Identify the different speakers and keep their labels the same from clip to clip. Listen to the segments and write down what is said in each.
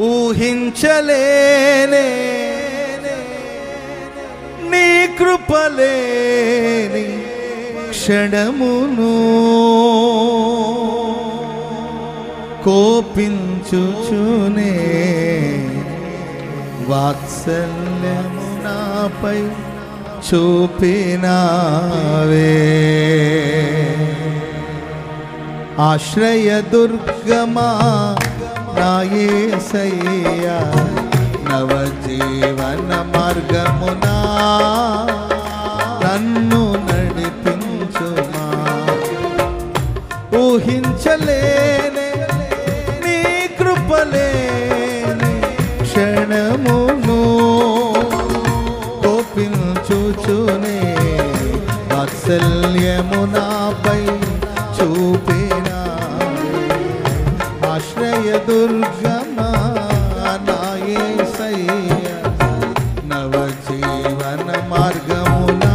Speaker 1: ఊహించలేనే నీ కృపలేని క్షణమును కోపించుచునే వాత్సల్యము నాపై చూపినావే. ఆశ్రయ దుర్గమా నా యేసయ్యా, నవజీవన మార్గమునా నన్ను నడిపించుమా. ఊహించలేనే నీ కృపలేని క్షణమును కోపించుచునే వాత్సల్యము నాపై చూపినా. ఆశ్రయ దుర్గమా నా యేసయ్యా, నవజీవన మార్గమునా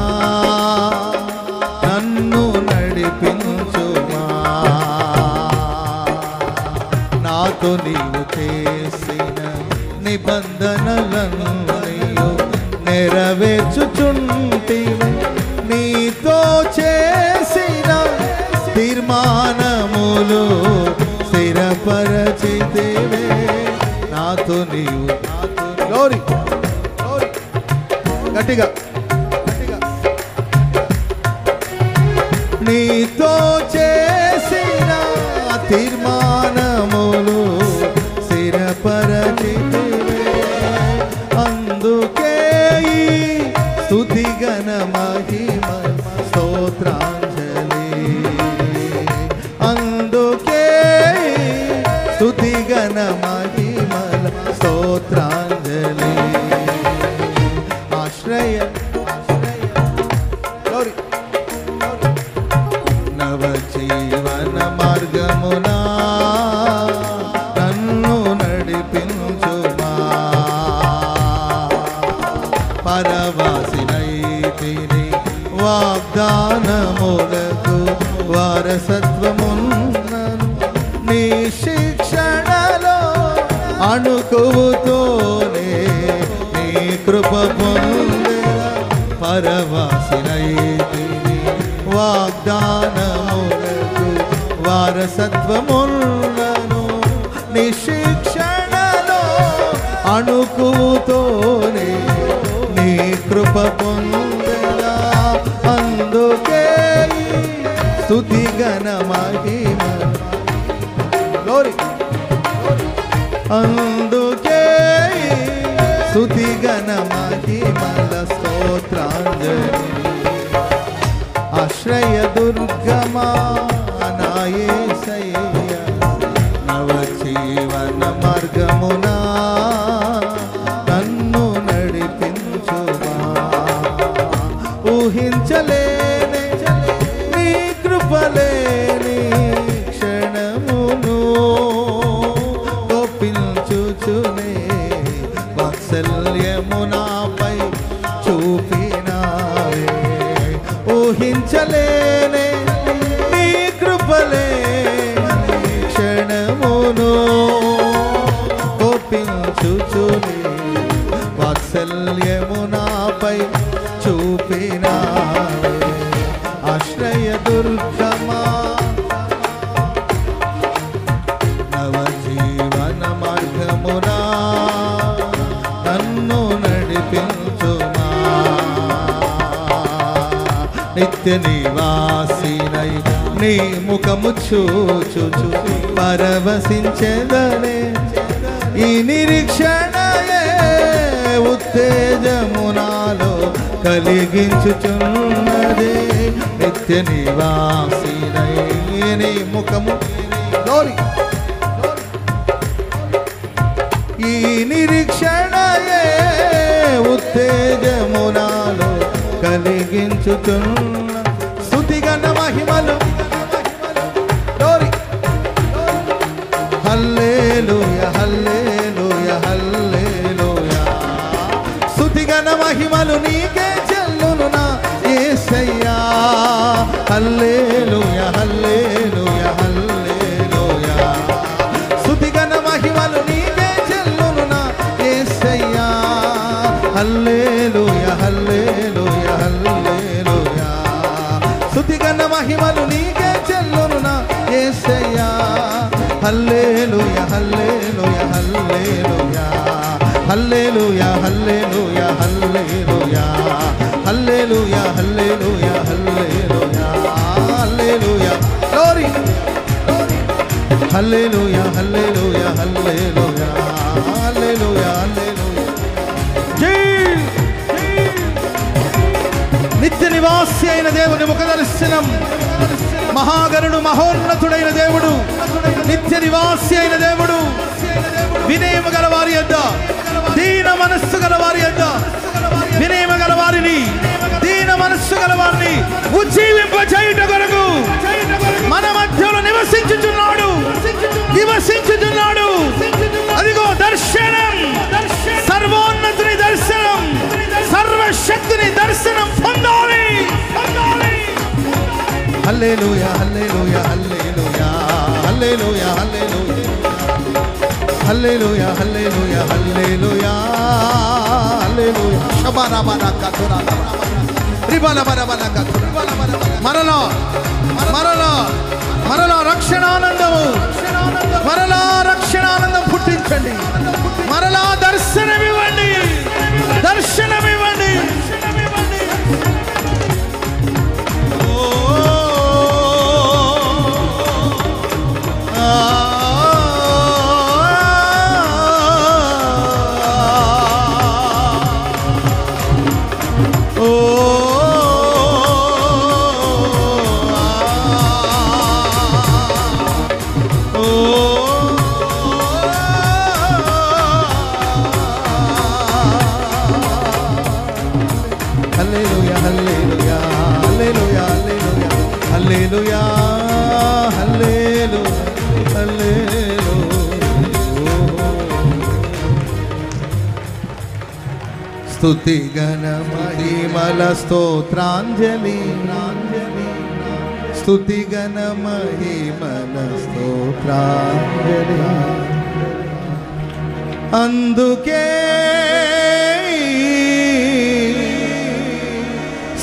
Speaker 1: నన్ను నడిపించుమా. నాతో నీవు చేసిన నిబంధనలన్నీయు నెరవేర్చుచుంటివి, నీతో చేసిన తీర్మానములు స్థిరపరచితివే. నాతో నీవు గ్లోరీ గట్టిగా నీతో చేసిన తీర్మానములు స్థిరపరచితివే. అందుకే ఈ స్తుతి గణ మహిమ స్తోత్రాంజలి, అందుకే స్తుతి గణ మహిమల స్తోత్రాంజలి. ఆశ్రయ నవజీవన మార్గమునా నన్ను నడిపించుమా. పరవాసినైతిని వాగ్దానములకు వారసత్వమున్నను, నీ శిక్షణలో అణుకువుతోనే నీ కృప పొందెదా. పరవాసినైతిని వాగ్దానములకు వారసత్వమున్నను, నీ శిక్షణలో అణుకువుతోనే నీ కృప పొందెదా. అందుకే స్తుతి గణ మహిమ గ్లోరీ, అందుకే స్తుతి గణ మహిమల స్తోత్రాంజలి. ఆశ్రయ దుర్గమా నా యేసయ్యా, నవజీవన మార్గమునా నన్ను నడిపించుమా. ఊహించలేనే నీ కృపలేని క్షణమును కోపించుచునే వాత్సల్యము నాపై చూపినావే. ఊహించలేనే నీ కృపలేని క్షణమును కోపించుచునే వాత్సల్యము నాపై చూపినావే. ఆశ్రయ దుర్గమా నవజీవన మార్గమునా నన్ను నడిపించుమా. నిత్య నివాసినై నీ ముఖము చూచుచు పరవశించెదనే. ఈ నిరీక్షణయే ఉత్తేజమునాలో కలిగించుచున్నది. నిత్య నివాసినై నీ ముఖము ఈ నిరీక్షణయే ఉత్తేజమునాలో కలిగించుచున్న స్తుతి గణ మహిమలు. హల్లెలూయా హల్లెలూయా హల్లెలూయా. స్తుతి గణ మహిమలు నీకే చెల్లును నా యేసయ్యా. హల్లెలూయా హల్లెలూయా హల్లెలూయా. స్తుతి గణ మహిమలు నీకే చెల్లును హల్లెలూయా హల్లెలూయా హల్లెలూయా హల్లెలూయా హల్లెలూయా హల్లెలూయా హల్లెలూయా హల్లెలూయా హల్లెలూయా హల్లెలూయా గ్లోరీ హల్లెలూయా హల్లెలూయా హల్లెలూయా హల్లెలూయా హల్లెలూయా జై నిత్య నివాసి అయిన దేవుని ముఖ దర్శనం మహాగణుడు మహోన్నతుడైన దేవుడు నిత్య నివాసి అయిన దేవుడు వినయము గల వారి యొద్ద దీన మనస్సు గల వారి యొద్ద వినయము గల వారిని దీన మనస్సు గల వారిని ఉజ్జీవింపచేయుట కొరకు మన మధ్యలో నివసించుచున్నాడు అదిగో దర్శనం సర్వోన్నతుని దర్శనం సర్వశక్తిని దర్శనం పొందాలి హల్లెలూయా హల్లెలూయా హల్లెలూయా హల్లెలూయా హల్లెలూయా హల్లెలూయా హల్లెలూయా హల్లెలూయా షబానా బానా కతురా రిబానా బానా కతురా మరలా మరలా మరలా రక్షణానందము మరలా రక్షణానందం పుట్టించండి మరలా దర్శనమివ్వండి దర్శనమివ్వండి హల్లెలూయా హల్లెలూయా స్తుతి గణ మహిమల స్తోత్రాంజలి స్తుతి గణ మహిమల స్తోత్రాంజలి అందుకే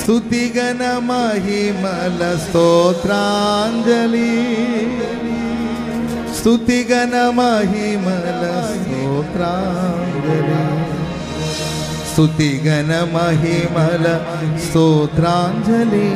Speaker 1: స్తుతి గణ మహిమల స్తోత్రాంజలి స్తుతి గణ మహిమల స్తోత్రాంజలి స్తుతి గణ మహిమల స్తోత్రాంజలి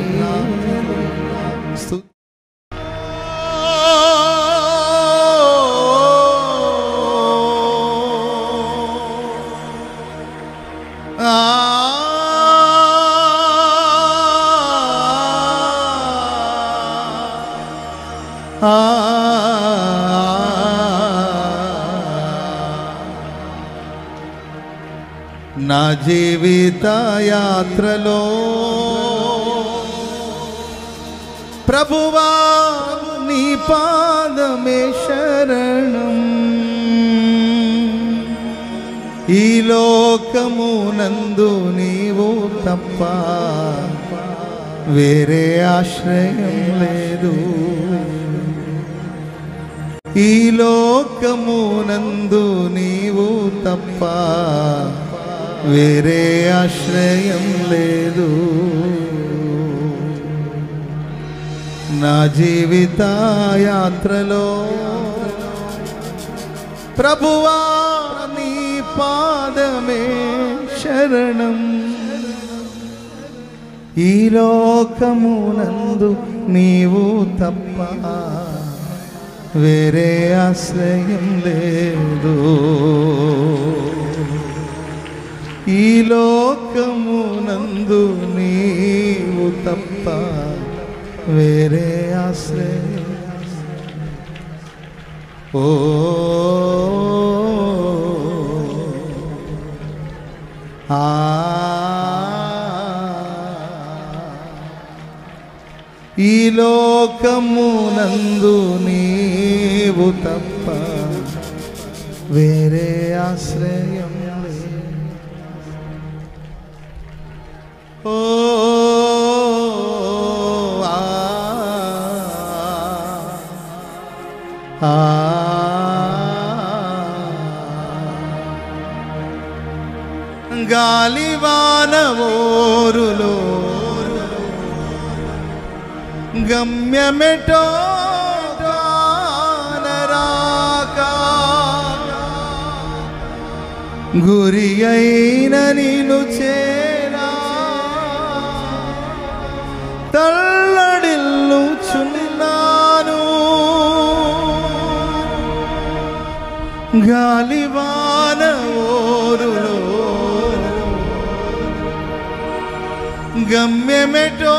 Speaker 1: నా జీవిత యాత్రలో ప్రభువా నీ పాదమే శరణం ఈ లోకమునందు నీవు తప్ప వేరే ఆశ్రయం లేదు ఈ లోకమునందు నీవు తప్ప వేరే ఆశ్రయం లేదు నా జీవిత యాత్రలో ప్రభువా నీ పాదమే శరణం ఈ లోకమునందు నీవు తప్ప వేరే ఆశ్రయం లేదు ఈ లోకమునందు నీవు తప్ప వేరే ఆశ్రయం ఓ ఈ లోకమునందు నీవు తప్ప వేరే ఆశ్రయం ఓ గాలివానవోరులో గమ్యమెటో కానరాదు గురి అయిన నిన్ను చేరా తల్లడిల్లుచున్నాను గాలివాన ఓరులో గమ్యమెటో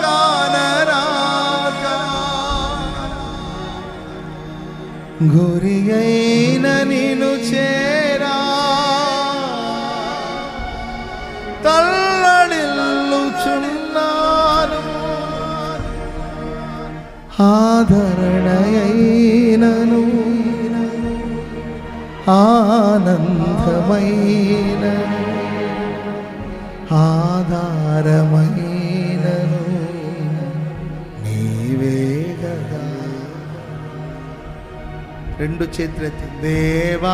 Speaker 1: కానరాక గురి అయిన నిన్ను చేరా తల్లడిల్లుచున్నాను ఆదరణయైనను ఆనందమైన ఆధారమైనను నీవే గదా. రెండు చేతులెత్తి దేవానా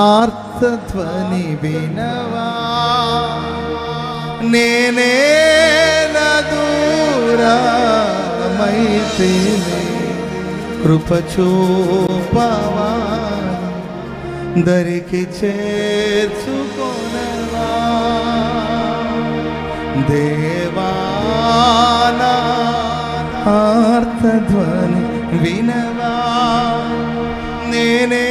Speaker 1: ఆర్తధ్వని వినవా నేనే దూరమైతేనే కృప చూపవా దరికి చేర్చుకొనవా దేవానా ఆర్తధ్వని వినవా నేనే